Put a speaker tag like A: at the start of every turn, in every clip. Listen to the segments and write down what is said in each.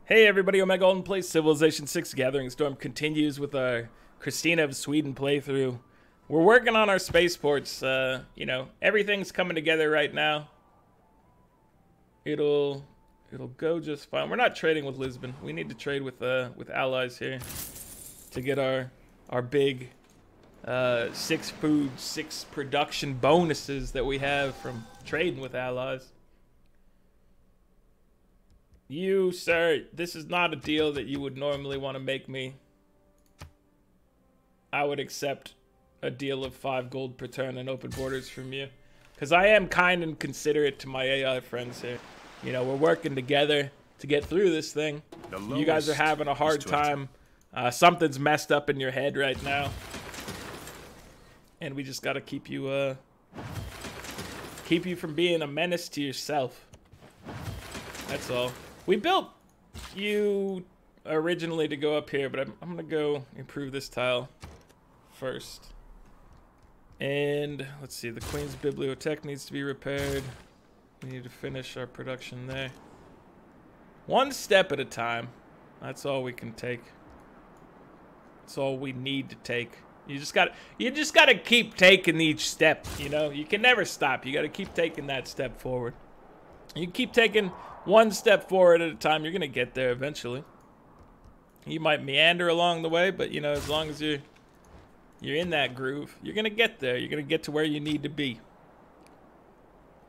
A: Hey everybody, Omega Alden plays Civilization 6 Gathering Storm continues with our Christina of Sweden playthrough. We're working on our spaceports. You know, everything's coming together right now. It'll go just fine. We're not trading with Lisbon. We need to trade with allies here to get our big 6 food, 6 production bonuses that we have from trading with allies. You, sir, this is not a deal that you would normally want to make me. I would accept a deal of 5 gold per turn and open borders from you. Because I am kind and considerate to my AI friends here. You know, we're working together to get through this thing. You guys are having a hard time. Something's messed up in your head right now. And we just got to keep you from being a menace to yourself. That's all. We built you originally to go up here, but I'm going to go improve this tile first. And let's see, the Queen's Bibliothèque needs to be repaired. We need to finish our production there. One step at a time. That's all we can take. That's all we need to take. You just gotta keep taking each step, you know? You can never stop. You gotta keep taking that step forward. You keep taking one step forward at a time, you're gonna get there eventually. You might meander along the way, but you know, as long as you're in that groove, you're gonna get there. You're gonna get to where you need to be.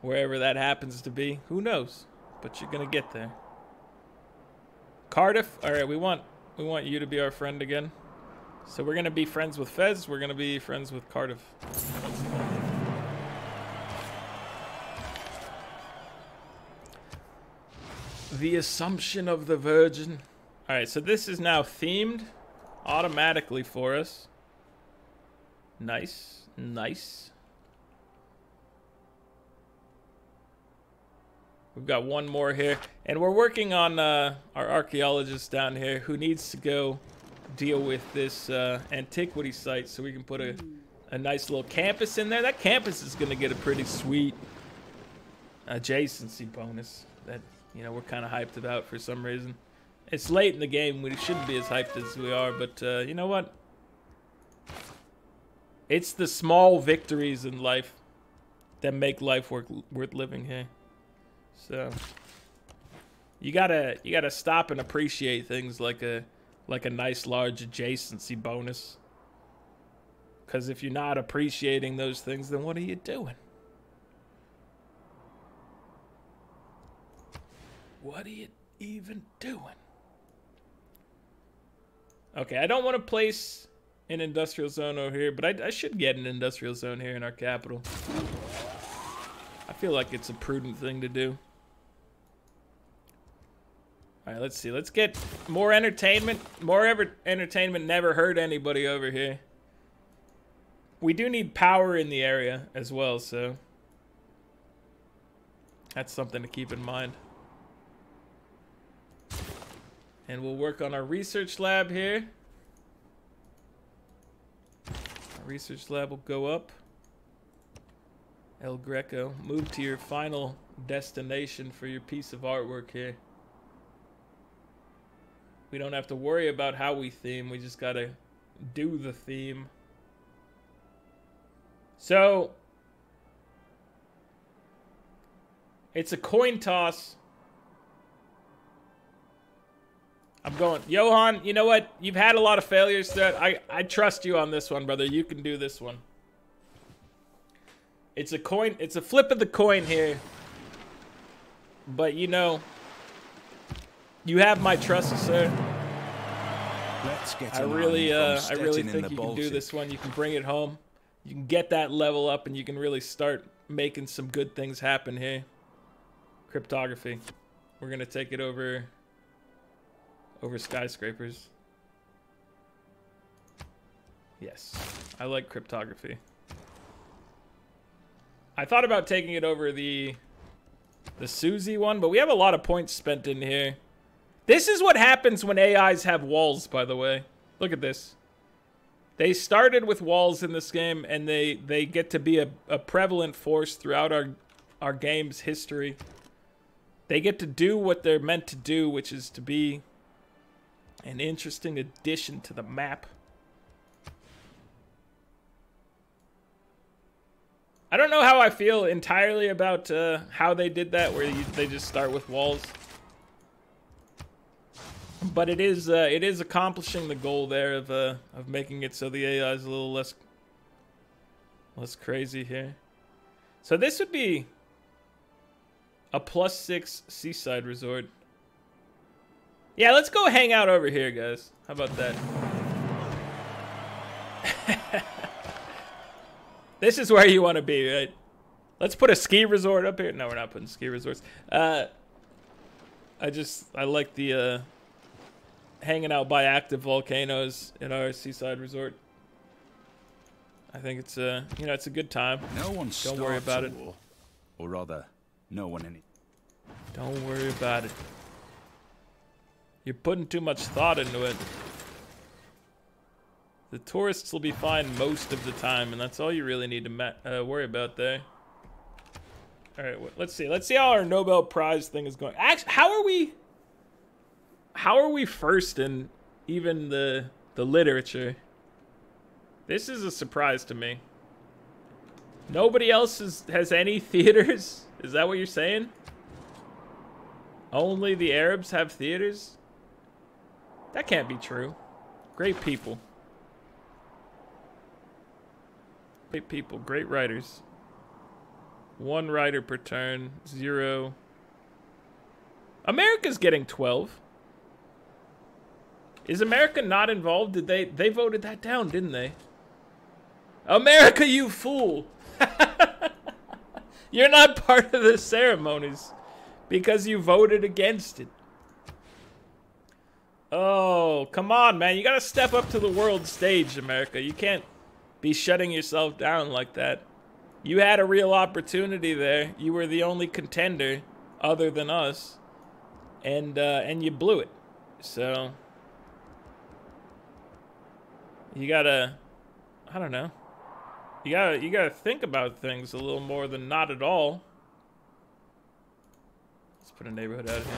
A: Wherever that happens to be, who knows? But you're gonna get there. Cardiff, all right, we want you to be our friend again. So we're gonna be friends with Fez. We're gonna be friends with Cardiff. The Assumption of the Virgin. Alright, so this is now themed automatically for us. Nice, nice. We've got one more here. And we're working on our archaeologist down here who needs to go deal with this antiquity site so we can put a nice little campus in there. That campus is going to get a pretty sweet adjacency bonus that, you know, we're kind of hyped about for some reason. It's late in the game. We shouldn't be as hyped as we are, but you know what? It's the small victories in life that make life worth living here. So you gotta stop and appreciate things like a nice large adjacency bonus. Because if you're not appreciating those things, then what are you doing? What are you even doing? Okay, I don't want to place an industrial zone over here, but I should get an industrial zone here in our capital. I feel like it's a prudent thing to do. Alright, let's see. Let's get more entertainment. Entertainment never hurt anybody over here. We do need power in the area as well, so that's something to keep in mind. And we'll work on our research lab here. Our research lab will go up. El Greco, move to your final destination for your piece of artwork here. We don't have to worry about how we theme. We just gotta do the theme. So it's a coin toss. I'm going, Johan, you know what? You've had a lot of failures that I trust you on this one, brother. You can do this one. It's a coin, it's a flip of the coin here. But you know, you have my trust, sir. I really think you can do this one. You can bring it home. You can get that level up and you can really start making some good things happen here. Cryptography. We're gonna take it over skyscrapers. Yes, I like cryptography. I thought about taking it over the Suzy one, but we have a lot of points spent in here. This is what happens when AIs have walls, by the way. Look at this. They started with walls in this game, and they get to be a prevalent force throughout our game's history. They get to do what they're meant to do, which is to be an interesting addition to the map. I don't know how I feel entirely about how they did that, where they just start with walls. But it is accomplishing the goal there of making it so the AI is a little less crazy here. So this would be a +6 seaside resort. Yeah, let's go hang out over here, guys. How about that? This is where you want to be, right? Let's put a ski resort up here. No, we're not putting ski resorts. I like the hanging out by active volcanoes in our seaside resort. I think it's it's a good time.
B: No one
A: Don't worry about it.
B: War, or rather, no one any.
A: Don't worry about it. You're putting too much thought into it. The tourists will be fine most of the time, and that's all you really need to worry about there. All right, let's see. Let's see how our Nobel Prize thing is going. Actually, how are we first in even the literature? This is a surprise to me. Nobody else has any theaters? Is that what you're saying? Only the Arabs have theaters? That can't be true. Great people. Great people, great writers. 1 writer per turn, 0. America's getting 12. Is America not involved? Did they voted that down, didn't they? America, you fool! You're not part of the ceremonies because you voted against it. Oh, come on, man. You gotta step up to the world stage, America. You can't be shutting yourself down like that. You had a real opportunity there. You were the only contender other than us. And you blew it. So you gotta, I don't know. You gotta think about things a little more than not at all. Let's put a neighborhood out here.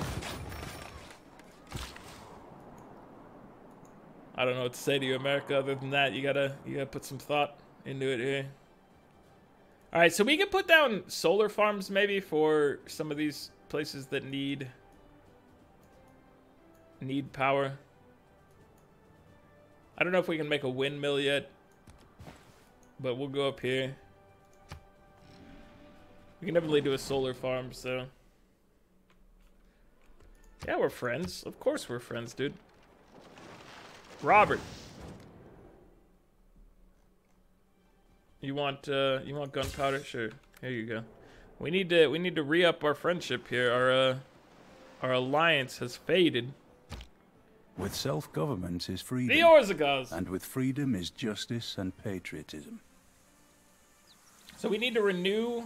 A: I don't know what to say to you, America, other than that. You gotta put some thought into it here. All right, so we can put down solar farms maybe for some of these places that need power. I don't know if we can make a windmill yet, but we'll go up here. We can definitely do a solar farm, so. Yeah, we're friends. Of course we're friends, dude. Robert. You want gunpowder? Sure. Here you go. We need to re-up our friendship here. Our alliance has faded.
B: With self-government is freedom.
A: The Orzagaz.
B: And with freedom is justice and patriotism.
A: So we need to renew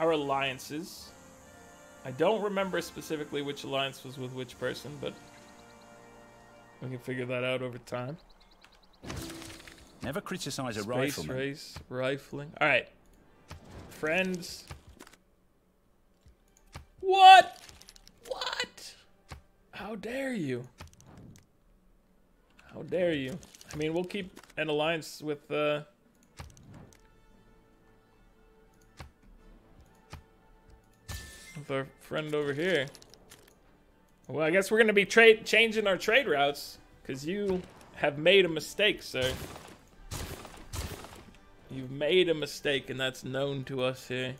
A: our alliances. I don't remember specifically which alliance was with which person, but we can figure that out over time.
B: Never criticize a
A: Space
B: rifleman.
A: race, rifling. All right, friends. What? What? How dare you? How dare you? I mean, we'll keep an alliance with our friend over here. Well, I guess we're gonna be changing our trade routes because you have made a mistake, sir. You've made a mistake, and that's known to us here.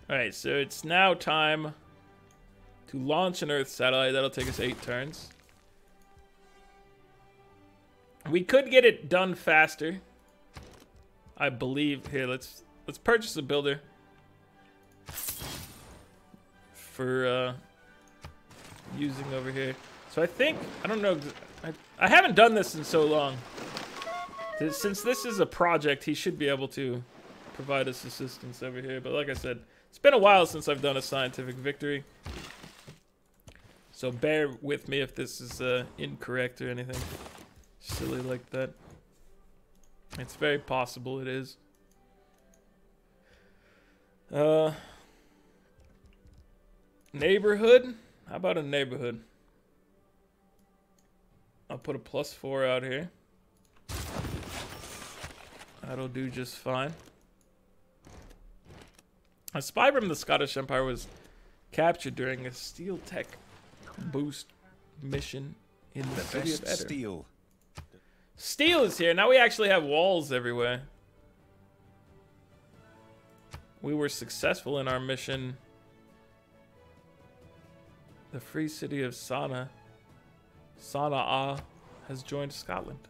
A: Alright, so it's now time to launch an Earth satellite. That'll take us 8 turns. We could get it done faster, I believe. Here, let's purchase a builder for using over here. So I think, I don't know, I haven't done this in so long. Since this is a project, he should be able to provide us assistance over here. But like I said, it's been a while since I've done a scientific victory. So bear with me if this is incorrect or anything silly like that. It's very possible it is. Neighborhood? How about a neighborhood? I'll put a +4 out here. That'll do just fine. A spy from the Scottish Empire was captured during a steel tech boost mission in the city of Eder.
B: Steel.
A: Steel is here. Now we actually have walls everywhere. We were successful in our mission. The free city of Sana'a has joined Scotland.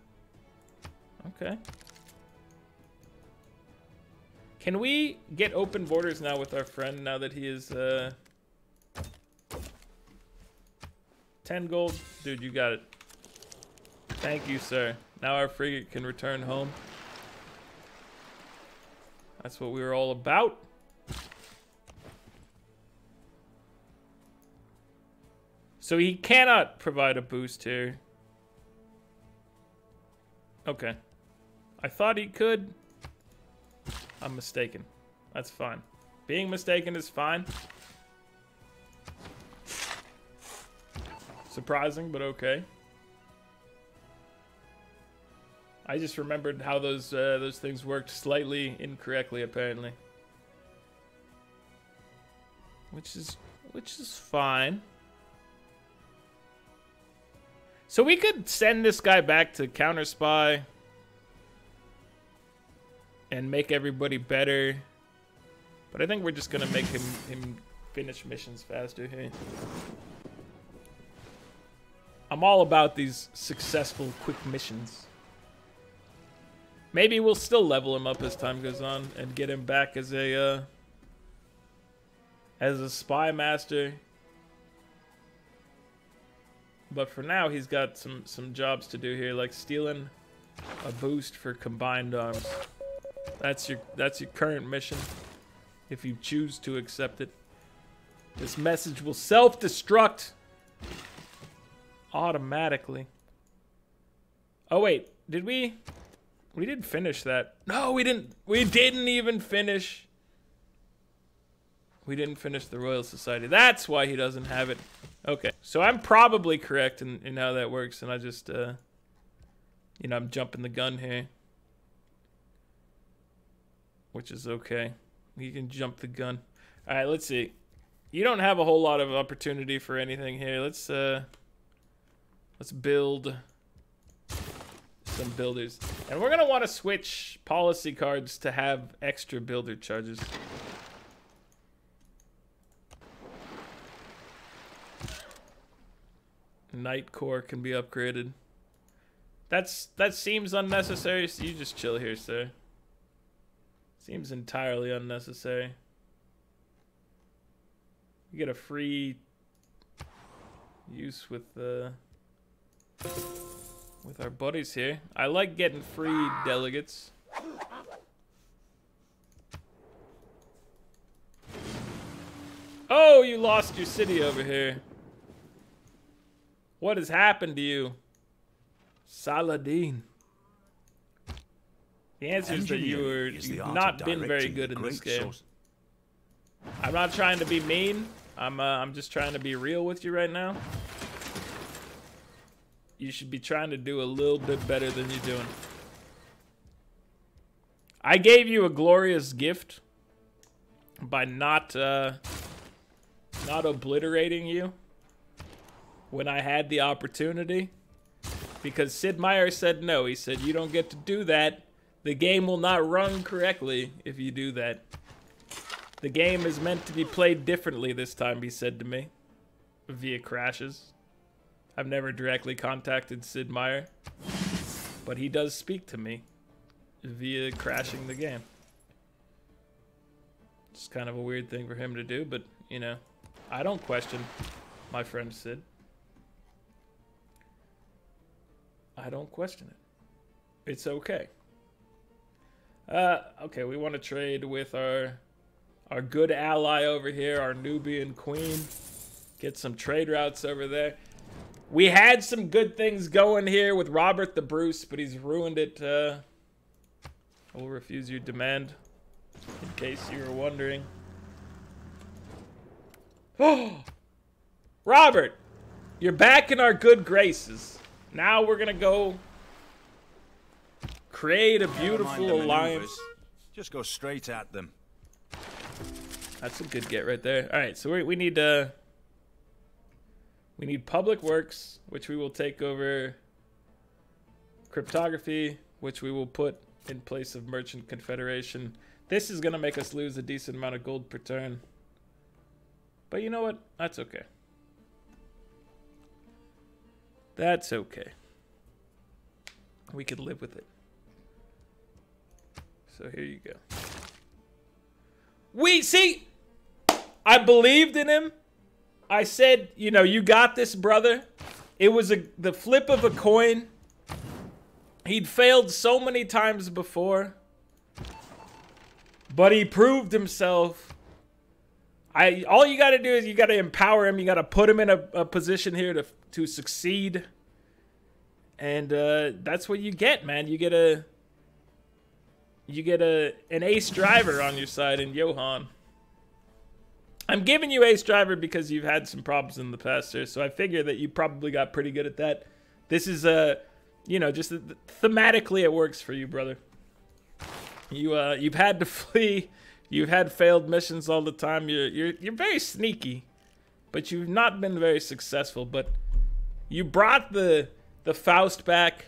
A: Okay. Can we get open borders now with our friend now that he is 10 gold? Dude, you got it. Thank you, sir. Now our frigate can return home. That's what we were all about. So he cannot provide a boost here. Okay. I thought he could. I'm mistaken. That's fine. Being mistaken is fine. Surprising, but okay. I just remembered how those things worked slightly incorrectly, apparently. Which is fine. So we could send this guy back to counter spy and make everybody better, but I think we're just gonna make him finish missions faster here. I'm all about these successful quick missions. Maybe we'll still level him up as time goes on and get him back as a spy master. But for now, he's got some jobs to do here, like stealing a boost for combined arms. That's your current mission, if you choose to accept it. This message will self-destruct automatically. Oh wait, did we? We didn't finish that. No, we didn't. We didn't even finish. We didn't finish the Royal Society. That's why he doesn't have it. Okay, so I'm probably correct in how that works, and I just, you know, I'm jumping the gun here. Which is okay. You can jump the gun. All right, let's see. You don't have a whole lot of opportunity for anything here. Let's build some builders. And we're gonna want to switch policy cards to have extra builder charges. Knight Core can be upgraded. That seems unnecessary, so you just chill here, sir. Seems entirely unnecessary. You get a free use with our buddies here. I like getting free delegates. Oh, you lost your city over here. What has happened to you, Saladin? The answer is that you've not been very good in this game. I'm not trying to be mean. I'm just trying to be real with you right now. You should be trying to do a little bit better than you're doing. I gave you a glorious gift by not obliterating you when I had the opportunity, because Sid Meier said no. He said, you don't get to do that. The game will not run correctly if you do that. The game is meant to be played differently this time, he said to me, via crashes. I've never directly contacted Sid Meier, but he does speak to me via crashing the game. It's kind of a weird thing for him to do, but, you know, I don't question my friend Sid. I don't question it. It's okay. Okay, we want to trade with our good ally over here, our Nubian queen. Get some trade routes over there. We had some good things going here with Robert the Bruce, but he's ruined it. I will refuse your demand, in case you were wondering. Oh, Robert, you're back in our good graces. Now we're gonna go create a beautiful alliance.
B: Just go straight at them.
A: That's a good get right there. All right, so we need public works, which we will take over. Cryptography, which we will put in place of merchant confederation. This is gonna make us lose a decent amount of gold per turn, but you know what? That's okay. That's okay. We could live with it. So here you go. We see. I believed in him. I said, you know, you got this, brother. It was the flip of a coin. He'd failed so many times before, but he proved himself. All you got to do is you got to empower him. You got to put him in a position here to succeed, and that's what you get, man. You get an ace driver on your side in Johan. I'm giving you ace driver because you've had some problems in the past, sir. So I figure that you probably got pretty good at that. This is you know, just thematically it works for you, brother. You've had to flee. You've had failed missions all the time. You're very sneaky, but you've not been very successful. But you brought the Faust back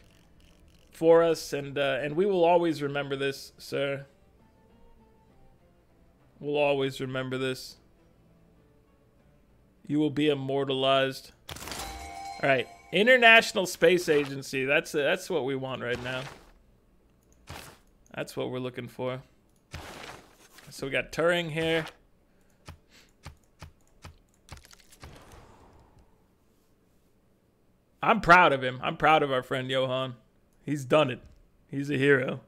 A: for us, and we will always remember this, sir. We'll always remember this. You will be immortalized. All right, International Space Agency. That's what we want right now. That's what we're looking for. So we got Turing here. I'm proud of him. I'm proud of our friend Johan. He's done it. He's a hero.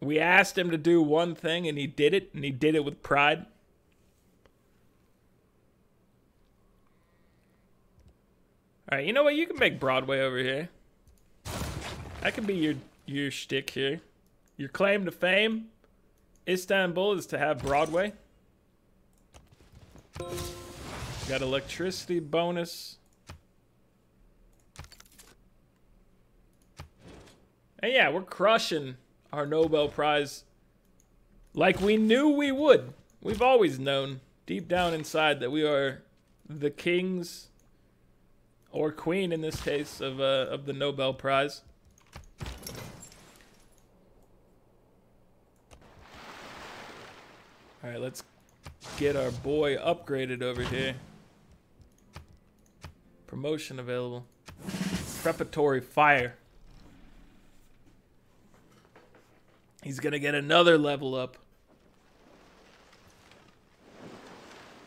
A: We asked him to do one thing, and he did it, and he did it with pride. All right, you know what? You can make Broadway over here. That can be your shtick here. Your claim to fame, Istanbul, is to have Broadway. Got electricity bonus. And yeah, we're crushing our Nobel Prize like we knew we would. We've always known deep down inside that we are the kings, or queen in this case, of the Nobel Prize. All right, let's get our boy upgraded over here. Promotion available. Preparatory fire. He's gonna get another level up.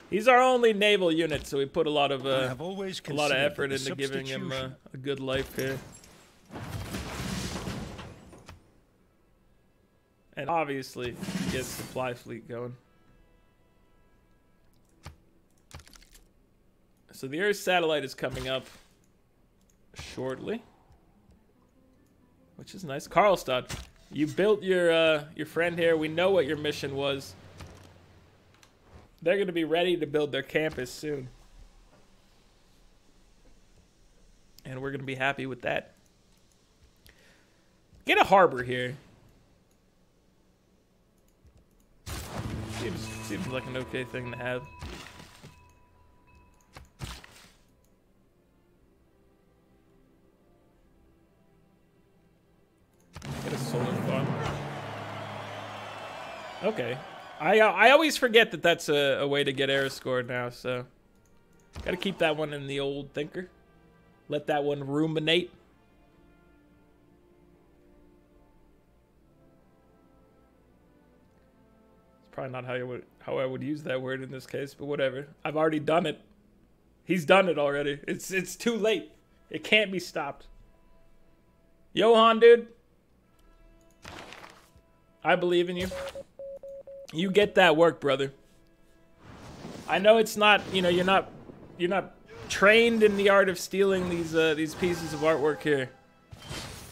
A: He's our only naval unit, so we put a lot of effort into giving him a good life here. And obviously, he gets supply fleet going. So the Earth satellite is coming up shortly, which is nice. Karlstad, you built your friend here. We know what your mission was. They're going to be ready to build their campus soon, and we're going to be happy with that. Get a harbor here. Seems like an okay thing to have. Get a solar farm. Okay. I always forget that that's a way to get air scored now, so gotta keep that one in the old thinker. Let that one ruminate. It's probably not how I would use that word in this case, but whatever. I've already done it. He's done it already. It's too late. It can't be stopped. Johan, dude. I believe in you. You get that work, brother. I know it's not, you know, you're not trained in the art of stealing these pieces of artwork here,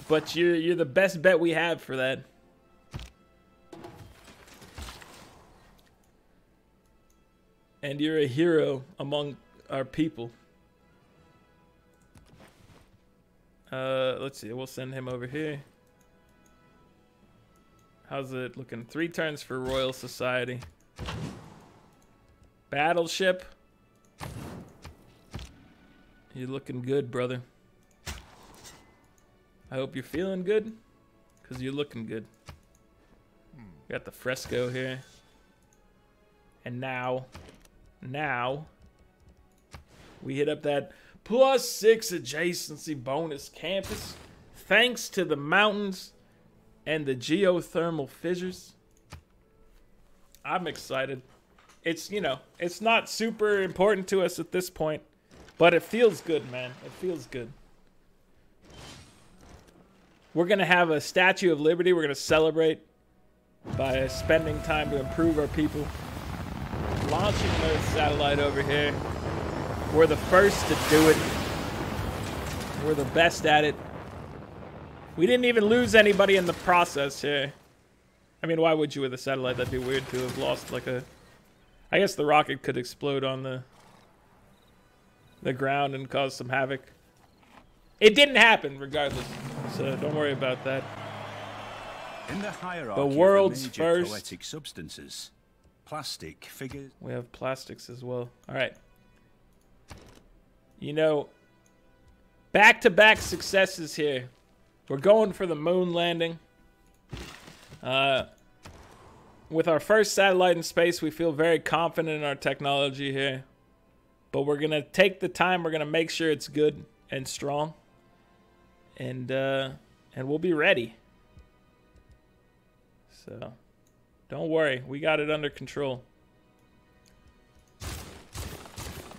A: but you're the best bet we have for that. And you're a hero among our people. Let's see. We'll send him over here. How's it looking? 3 turns for Royal Society. Battleship. You're looking good, brother. I hope you're feeling good, because you're looking good. Got the fresco here. And now, we hit up that +6 adjacency bonus campus, thanks to the mountains and the geothermal fissures. I'm excited. It's, you know, it's not super important to us at this point, but it feels good, man. It feels good. We're going to have a Statue of Liberty. We're going to celebrate by spending time to improve our people. Launching an Earth satellite over here. We're the first to do it. We're the best at it. We didn't even lose anybody in the process here. I mean, why would you with a satellite? That'd be weird to have lost like a... I guess the rocket could explode on the ground and cause some havoc. It didn't happen regardless, so don't worry about that.
B: In the hierarchy
A: The world's
B: of the major
A: first
B: poetic substances, plastic figures.
A: We have plastics as well. All right. You know, back-to-back successes here. We're going for the moon landing. With our first satellite in space, we feel very confident in our technology here. But we're going to take the time. We're going to make sure it's good and strong. And we'll be ready. So, don't worry. We got it under control.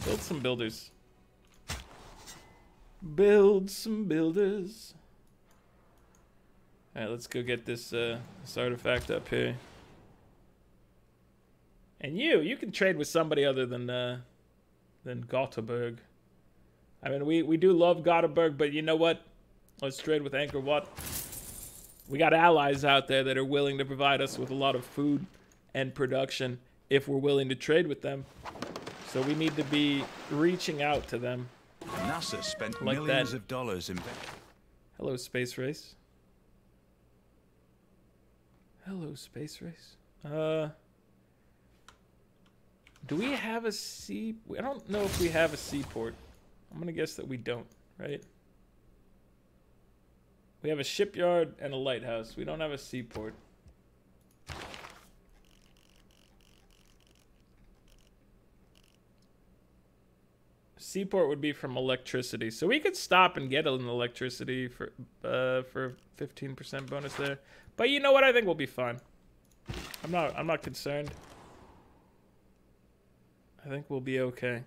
A: Build some builders. Build some builders. Alright, let's go get this artifact up here. And you can trade with somebody other than Gothenburg. I mean, we do love Gothenburg, but you know what? Let's trade with Angkor Wat. We got allies out there that are willing to provide us with a lot of food and production if we're willing to trade with them. So we need to be reaching out to them.
B: NASA spent
A: like
B: millions
A: that.
B: of dollars in...
A: Hello, Space Race. Hello, Space Race. Do we have a sea... I don't know if we have a seaport. I'm going to guess that we don't, right? We have a shipyard and a lighthouse. We don't have a seaport. Seaport would be from electricity. So we could stop and get an electricity for 15% bonus there. But you know what? I think we'll be fine. I'm not concerned. I think we'll be okay.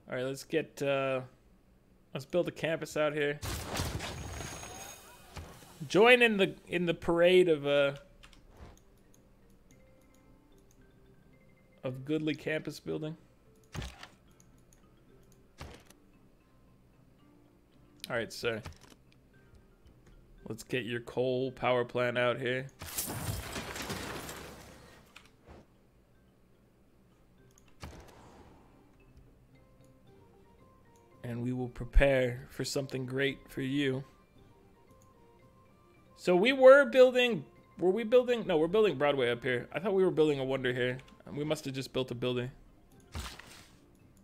A: All right, let's get let's build a campus out here. Join in the parade of goodly campus building. All right, sir. Let's get your coal power plant out here. And we will prepare for something great for you. So we were building... Were we building... No, we're building Broadway up here. I thought we were building a wonder here. And we must have just built a building.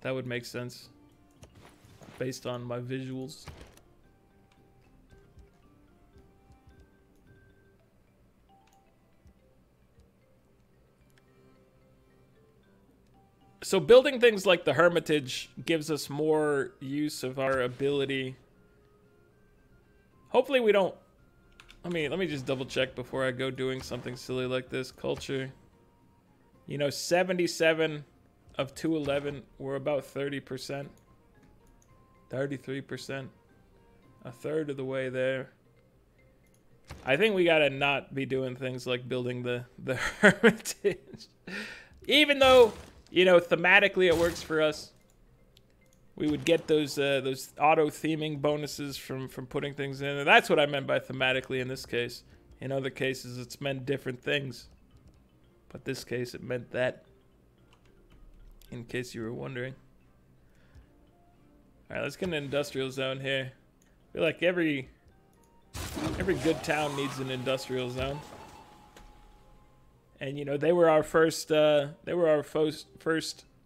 A: That would make sense. Based on my visuals. So building things like the Hermitage gives us more use of our ability. Hopefully we don't... let me just double check before I go doing something silly like this. Culture. You know, 77 of 211. We're about 30%. 33%. A third of the way there. I think we gotta not be doing things like building the Hermitage. Even though... you know, thematically it works for us. We would get those auto-theming bonuses from putting things in. And that's what I meant by thematically in this case. In other cases, it's meant different things. But this case, it meant that. In case you were wondering. Alright, let's get an industrial zone here. I feel like every good town needs an industrial zone. And you know, they were our first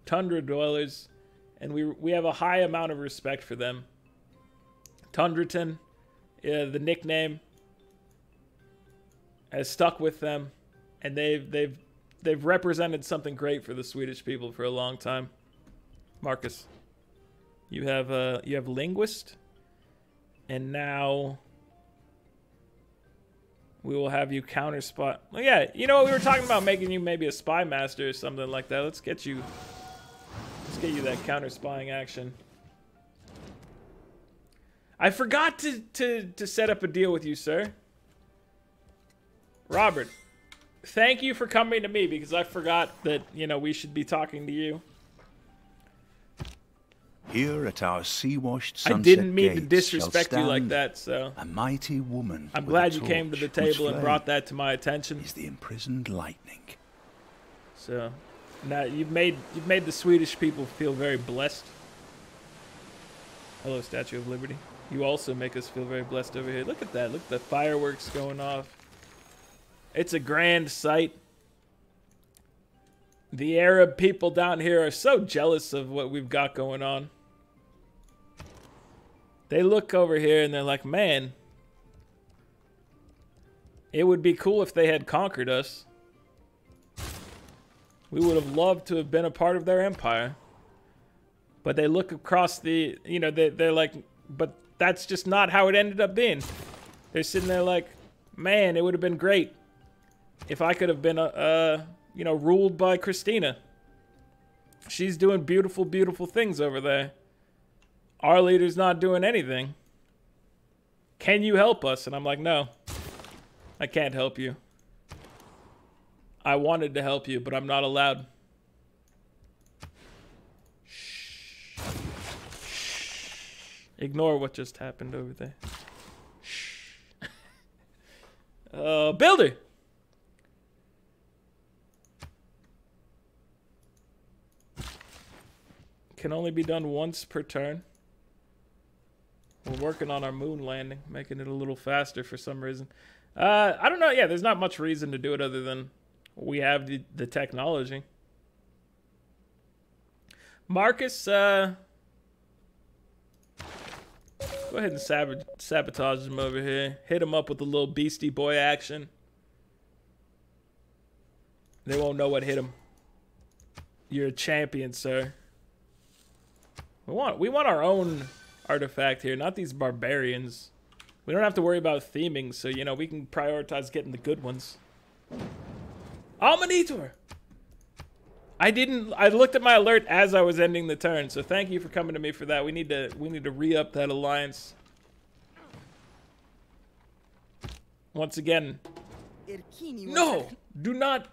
A: tundra dwellers, and we have a high amount of respect for them. Tundraton, the nickname, has stuck with them, and they've represented something great for the Swedish people for a long time. Marcus, you have linguist, and now we will have you counter spot. Well, yeah, you know what, we were talking about making you maybe a spy master or something like that. Let's get you that counter spying action. I forgot to set up a deal with you, sir. Robert, thank you for coming to me, because I forgot that, you know, we should be talking to you.
B: Here at our sea-washed sunset
A: I didn't mean to
B: gates
A: disrespect
B: shall
A: you like
B: stand
A: that, so
B: a mighty woman.
A: I'm
B: with
A: glad
B: a
A: you came to the
B: torch whose
A: table and
B: flame
A: brought that to my attention.
B: is the imprisoned lightning.
A: So now you've made the Swedish people feel very blessed. Hello, Statue of Liberty. You also make us feel very blessed over here. Look at that. Look at the fireworks going off. It's a grand sight. The Arab people down here are so jealous of what we've got going on. They look over here and they're like, man, it would be cool if they had conquered us. We would have loved to have been a part of their empire. But they look across the, you know, they're like, but that's just not how it ended up being. They're sitting there like, man, it would have been great if I could have been, you know, ruled by Christina. She's doing beautiful, beautiful things over there. Our leader's not doing anything. Can you help us? And I'm like, no, I can't help you. I wanted to help you, but I'm not allowed. Shh. Ignore what just happened over there. Shh. Builder! Can only be done once per turn. We're working on our moon landing, making it a little faster for some reason. I don't know. Yeah, there's not much reason to do it other than we have the technology. Marcus, go ahead and sabotage him over here. Hit him up with a little Beastie Boy action. They won't know what hit him. You're a champion, sir. We want our own artifact here, not these barbarians. We don't have to worry about theming, so, you know, we can prioritize getting the good ones. Almanitor! I looked at my alert as I was ending the turn, so thank you for coming to me for that. We need to re-up that alliance. Once again. No! Do not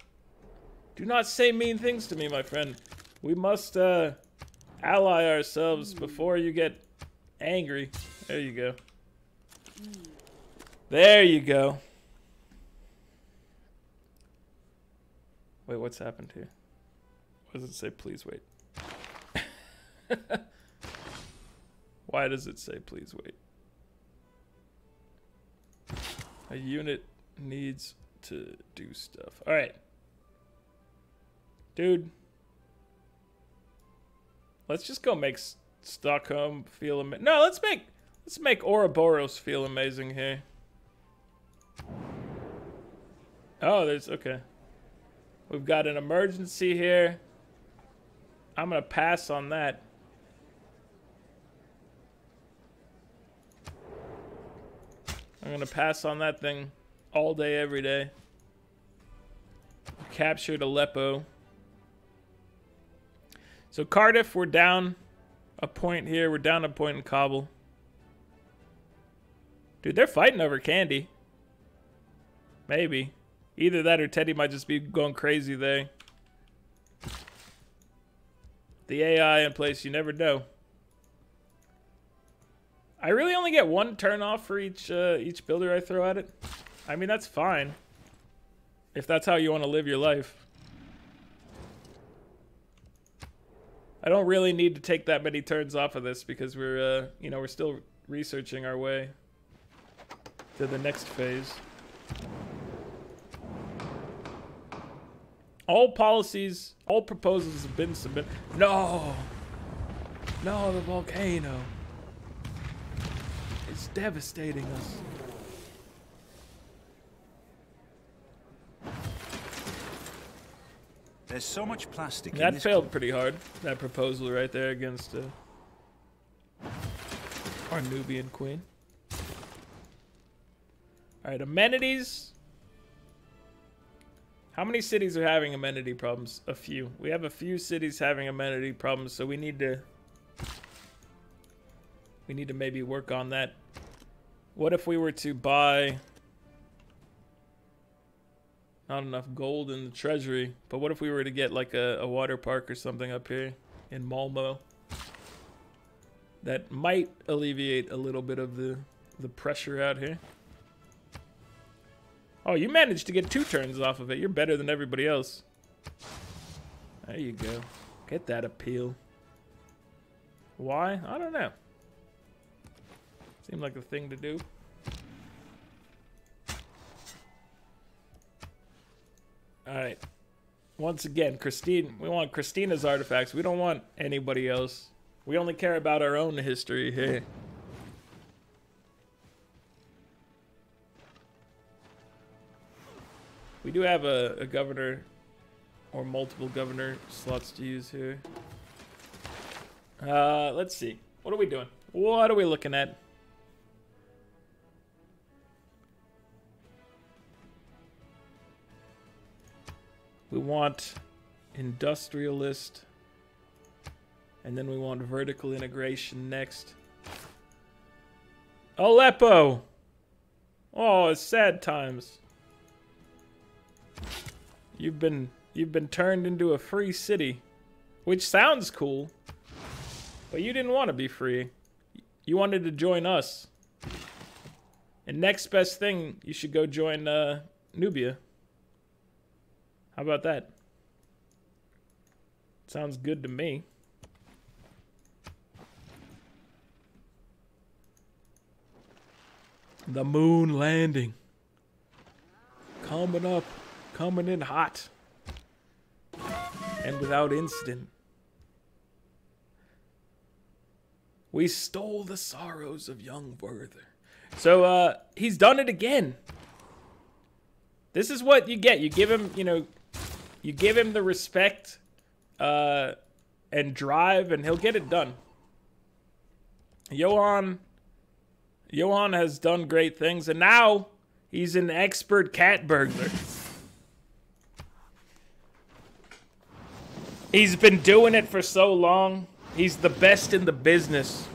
A: say mean things to me, my friend. We must ally ourselves before you get angry. There you go. There you go. Wait, what's happened here? What does it say? Please wait. Why does it say please wait? A unit needs to do stuff. All right. Dude. Let's just go make Stockholm feel amazing. No, let's make Ouroboros feel amazing here. Oh, okay. We've got an emergency here. I'm gonna pass on that. I'm gonna pass on that thing all day, every day. Captured Aleppo. So Cardiff, we're down a point here. We're down a point in Kabul. Dude, they're fighting over candy. Maybe. Either that or Teddy might just be going crazy there. The AI in place, you never know. I really only get one turn off for each builder I throw at it. I mean, that's fine. If that's how you want to live your life. I don't really need to take that many turns off of this because we're, you know, we're still researching our way to the next phase. All policies, all proposals have been submitted. No! No, the volcano. It's devastating us.
B: There's so much plastic in
A: That
B: this.
A: failed pretty hard, that proposal right there against our Nubian queen. Alright, amenities. How many cities are having amenity problems? A few. We have a few cities having amenity problems, so we need to maybe work on that. What if we were to buy not enough gold in the treasury, but what if we were to get like a water park or something up here in Malmo? That might alleviate a little bit of the pressure out here. Oh, you managed to get 2 turns off of it. You're better than everybody else. There you go. Get that appeal. Why? I don't know. Seemed like the thing to do. Alright. Once again, Christine. We want Christina's artifacts. We don't want anybody else. We only care about our own history here. We do have a governor or multiple governor slots to use here. Let's see. What are we doing? What are we looking at? We want industrialist. And then we want vertical integration next. Aleppo! Oh, it's sad times. You've been turned into a free city, which sounds cool, but you didn't want to be free. You wanted to join us. And next best thing, you should go join Nubia. How about that? Sounds good to me. The moon landing. Coming up. Coming in hot. And without incident. We stole the sorrows of young Werther. So, he's done it again. This is what you get. You give him, you know, you give him the respect, and drive, and he'll get it done. Johan has done great things, and now he's an expert cat burglar. He's been doing it for so long. He's the best in the business.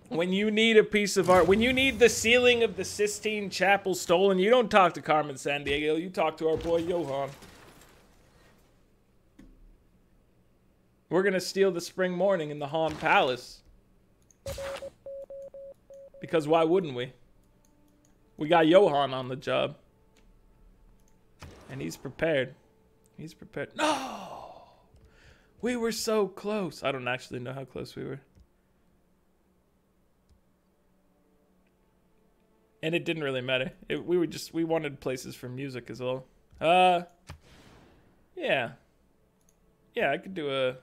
A: When you need a piece of art, when you need the ceiling of the Sistine Chapel stolen, you don't talk to Carmen Sandiego, you talk to our boy Johan. We're gonna steal the spring morning in the Han Palace. Because why wouldn't we? We got Johan on the job. And he's prepared. He's prepared. No! We were so close. I don't actually know how close we were. And it didn't really matter. We wanted places for music as well. Yeah. Yeah, I could do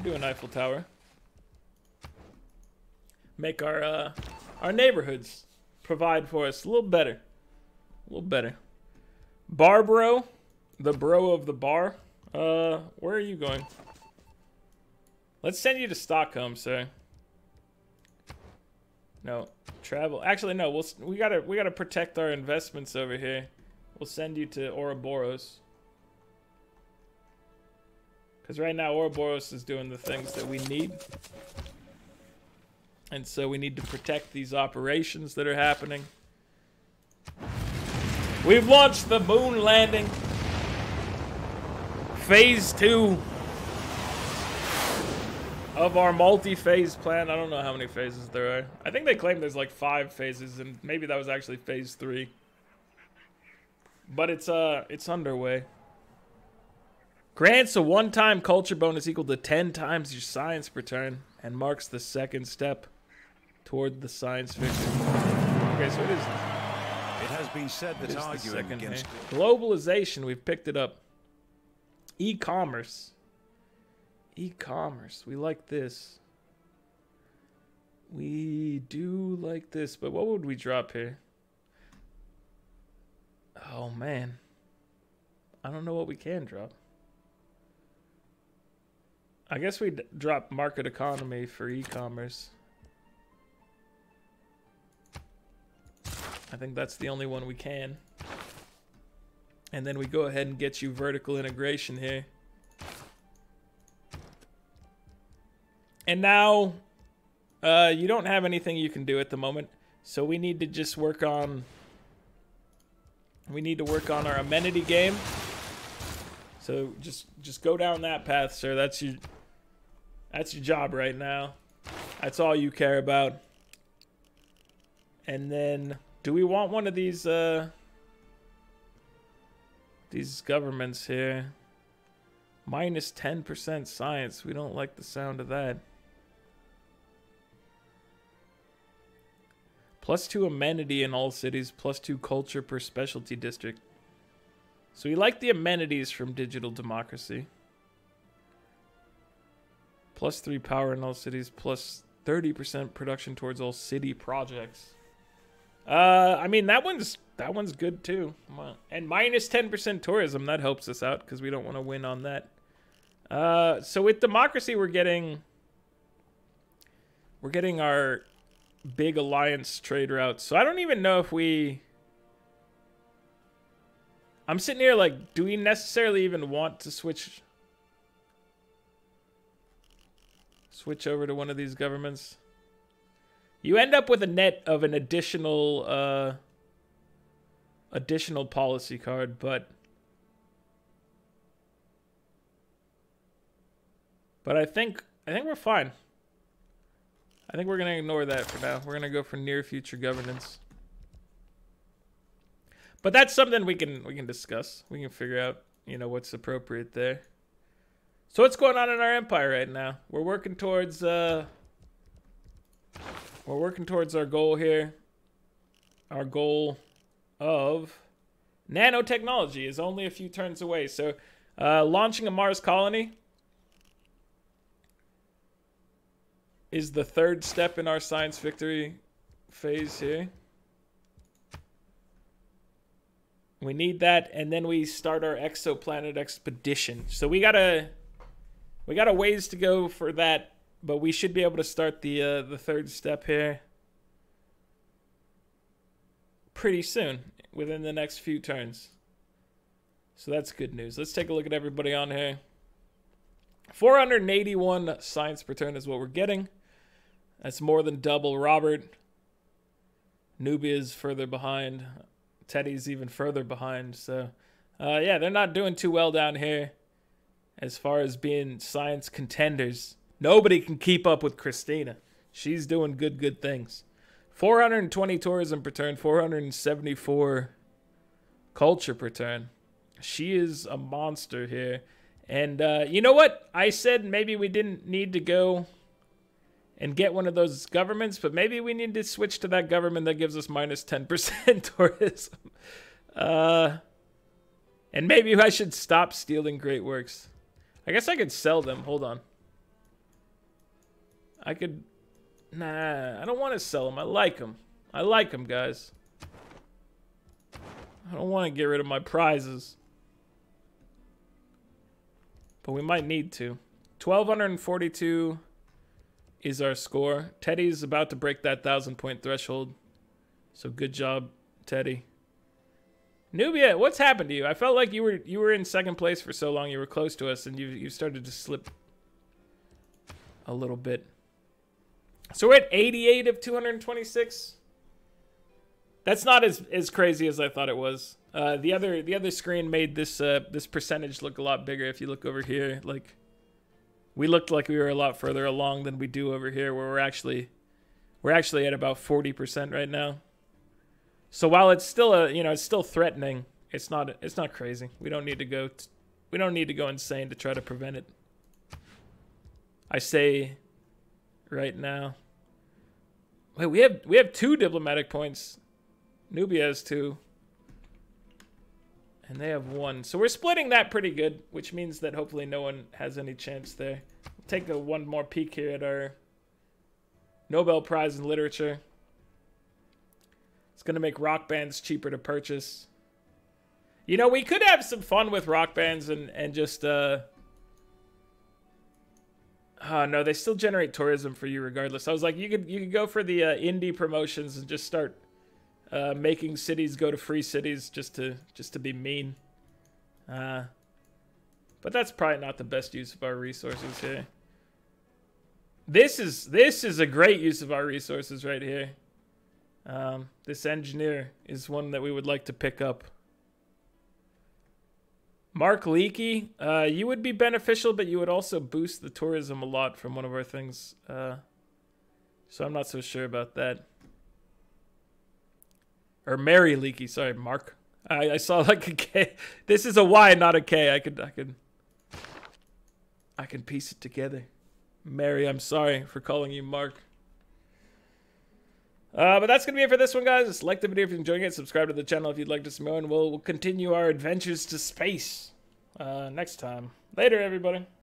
A: an Eiffel Tower. Make our neighborhoods provide for us a little better. A little better. Barbro, the bro of the bar. Where are you going? Let's send you to Stockholm, sir. No, travel. Actually, no. We gotta protect our investments over here. We'll send you to Ouroboros. Because right now Ouroboros is doing the things that we need. And so we need to protect these operations that are happening. We've launched the moon landing. Phase 2 of our multi-phase plan. I don't know how many phases there are. I think they claim there's like 5 phases, and maybe that was actually phase 3. But it's underway. Grants a one-time culture bonus equal to 10 times your science per turn and marks the second step toward the science victory. Okay, so it is.
B: It has been said that arguing against
A: globalization, we've picked it up. E-commerce. E-commerce. We like this. We do like this, but what would we drop here? Oh, man. I don't know what we can drop. I guess we'd drop market economy for e-commerce. I think that's the only one we can. And then we go ahead and get you vertical integration here. And now, you don't have anything you can do at the moment. So we need to just work on... We need to work on our amenity game. So just go down that path, sir. That's your job right now. That's all you care about. And then, do we want one of these governments here? Minus 10% science. We don't like the sound of that. +2 amenity in all cities, +2 culture per specialty district. So we like the amenities from digital democracy. +3 power in all cities, +30% production towards all city projects. I mean that one's good too. And minus 10% tourism, that helps us out because we don't want to win on that. So with democracy, we're getting our big alliance trade routes. So I don't even know if we... I'm sitting here like, do we necessarily even want to switch over to one of these governments? You end up with a net of an additional policy card, but I think we're fine. I think we're gonna ignore that for now. We're gonna go for near future governance. But that's something we can discuss. We can figure out, you know, what's appropriate there. So what's going on in our empire right now? We're working towards our goal here. Our goal of nanotechnology is only a few turns away. So launching a Mars colony is the third step in our science victory phase here. We need that, and then we start our exoplanet expedition. So we got a ways to go for that, but we should be able to start the third step here pretty soon, within the next few turns. So that's good news. Let's take a look at everybody on here. 481 science per turn is what we're getting. That's more than double Robert. Nubia's further behind. Teddy's even further behind. So, yeah, they're not doing too well down here as far as being science contenders. Nobody can keep up with Christina. She's doing good things. 420 tourism per turn, 474 culture per turn. She is a monster here. And you know what? I said maybe we didn't need to go and get one of those governments, but maybe we need to switch to that government that gives us minus 10% tourism. And maybe I should stop stealing great works. I guess I could sell them. Hold on. I could... Nah, I don't want to sell them. I like them. I like them, guys. I don't want to get rid of my prizes. But we might need to. 1,242... is our score. Teddy's about to break that 1,000-point threshold. So good job, Teddy. Nubia, what's happened to you? I felt like you were in second place for so long. You were close to us, and you started to slip a little bit. So we're at 88 of 226. That's not as crazy as I thought it was. The other screen made this this percentage look a lot bigger. If you look over here, like, we looked like we were a lot further along than we do over here, where we're actually at about 40% right now. So while it's still it's still threatening, it's not crazy. We don't need to We don't need to go insane to try to prevent it. I say right now. Wait, we have 2 diplomatic points. Nubia has 2. And they have 1. So we're splitting that pretty good, which means that hopefully no one has any chance there. Take one more peek here at our Nobel Prize in Literature. It's going to make rock bands cheaper to purchase. You know, we could have some fun with rock bands and just... Oh, no, they still generate tourism for you regardless. I was like, you could go for the indie promotions and just start making cities go to free cities just to be mean. But that's probably not the best use of our resources here. This is a great use of our resources right here. This engineer is one that we would like to pick up. Mark Leakey, you would be beneficial, but you would also boost the tourism a lot from one of our things. So I'm not so sure about that. Or Mary Leakey, sorry, Mark. I saw like a K. This is a Y, not a K. I can piece it together. Mary, I'm sorry for calling you Mark. But that's going to be it for this one, guys. Like the video if you're enjoying it. Subscribe to the channel if you'd like to see more. And we'll continue our adventures to space next time. Later, everybody.